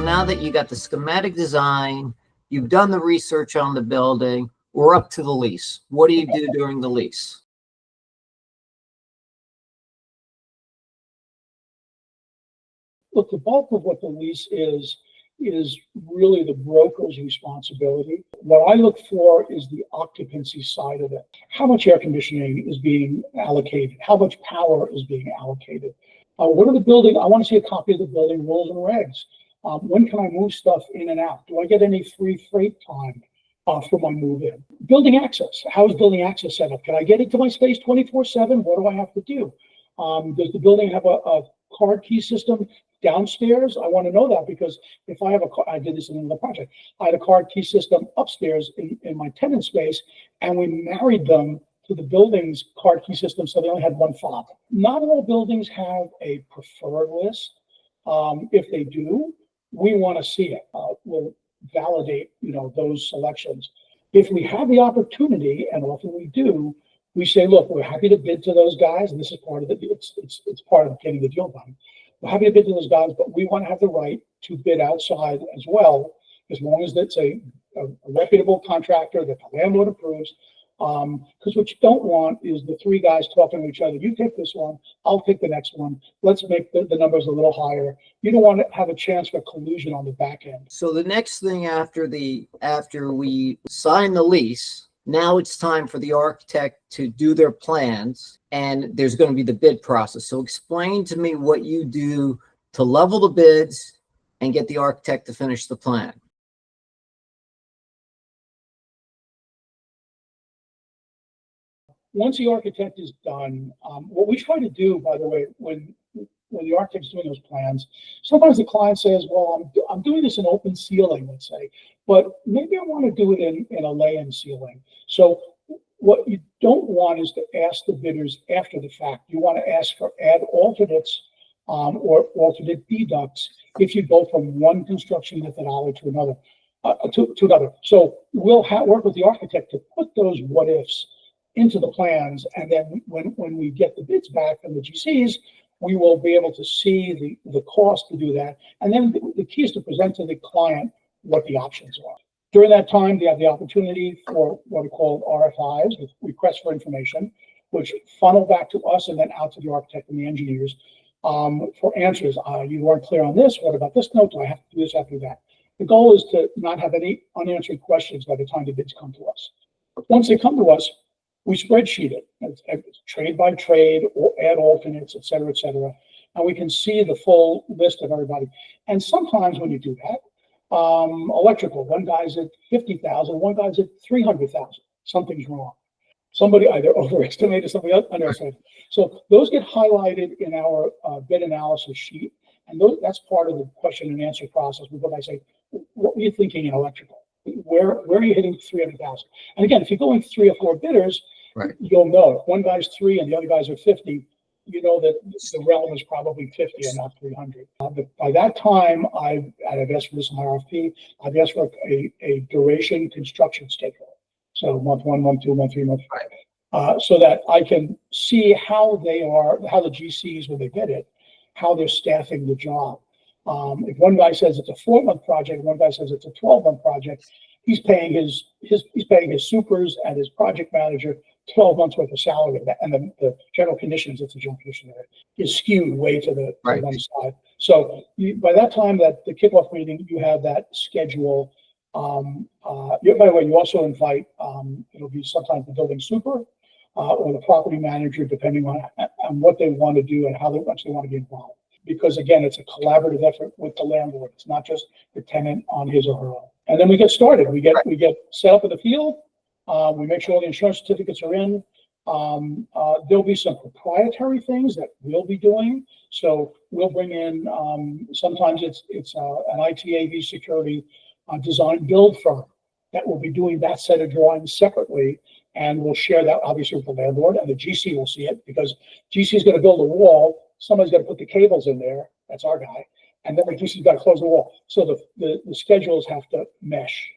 now that you got the schematic design, you've done the research on the building, we're up to the lease. What do you do during the lease? Look, the bulk of what the lease is really the broker's responsibility. What I look for is the occupancy side of it. How much air conditioning is being allocated? How much power is being allocated? What are the building? I want to see a copy of the building rules and regs. When can I move stuff in and out? Do I get any free freight time for my move in? Building access. How is building access set up? Can I get into my space 24/7? What do I have to do? Does the building have a card key system downstairs? I want to know that, because if I have I did this in another project. I had a card key system upstairs in my tenant space, and we married them to the building's card key system, so they only had one fob. Not all buildings have a preferred list. If they do, we want to see it. We'll validate, those selections. If we have the opportunity, and often we do, we say, look, we're happy to bid to those guys, and this is part of it. It's part of getting the deal done. We're happy to bid to those guys, but we want to have the right to bid outside as well, as long as it's a reputable contractor that the landlord approves. Because what you don't want is the three guys talking to each other. You take this one, I'll take the next one. Let's make the numbers a little higher. You don't want to have a chance for collusion on the back end. So the next thing after we sign the lease, now it's time for the architect to do their plans, and there's going to be the bid process. So explain to me what you do to level the bids and get the architect to finish the plan. Once the architect is done, what we try to do, by the way, when the architect's doing those plans, sometimes the client says, well, I'm doing this in open ceiling, let's say, but maybe I want to do it in a lay-in ceiling. So what you don't want is to ask the bidders after the fact. You want to ask for add alternates or alternate deducts if you go from one construction methodology to another. So we'll work with the architect to put those what ifs into the plans, and then when we get the bids back from the GCs, we will be able to see the cost to do that. And then the key is to present to the client what the options are. During that time, they have the opportunity for what we call RFIs, with requests for information, which funnel back to us and then out to the architect and the engineers for answers. You weren't clear on this. What about this note? Do I have to do this after that? The goal is to not have any unanswered questions by the time the bids come to us. Once they come to us, we spreadsheet it. It's trade by trade, or add alternates, et cetera, and we can see the full list of everybody. And sometimes when you do that, electrical, one guy's at 50,000, one guy's at 300,000. Something's wrong. Somebody either overestimated, somebody underestimated. So those get highlighted in our bid analysis sheet, and that's part of the question and answer process. We go by and say, what were you thinking in electrical? Where are you hitting 300,000? And again, if you're going 3 or 4 bidders, right, you'll know if one guy's 3 and the other guys are 50, you know that the realm is probably 50 and not 300. But by that time, I've asked for this in my RFP. I've asked for a duration construction schedule. So month 1, month 2, month 3, month 5, so that I can see how the GCs, when they bid it, how they're staffing the job. If one guy says it's a 4-month project, one guy says it's a 12-month project, he's paying his supers and his project manager 12 months worth of salary, and the general conditions, it's a general condition there, is skewed way to the to one side. So by that time, that the kickoff meeting, you have that schedule. By the way, you also invite, it'll be sometimes the building super or the property manager, depending on what they want to do and how much they want to be involved. Because again, it's a collaborative effort with the landlord. It's not just the tenant on his or her own. And then we get started. We get set up in the field. We make sure all the insurance certificates are in. There'll be some proprietary things that we'll be doing. So we'll bring in, sometimes it's an ITAV security design build firm that will be doing that set of drawings separately. And we'll share that obviously with the landlord, and the GC will see it, because GC is going to build a wall. Somebody's got to put the cables in there. That's our guy. And then the GC's got to close the wall. So the schedules have to mesh.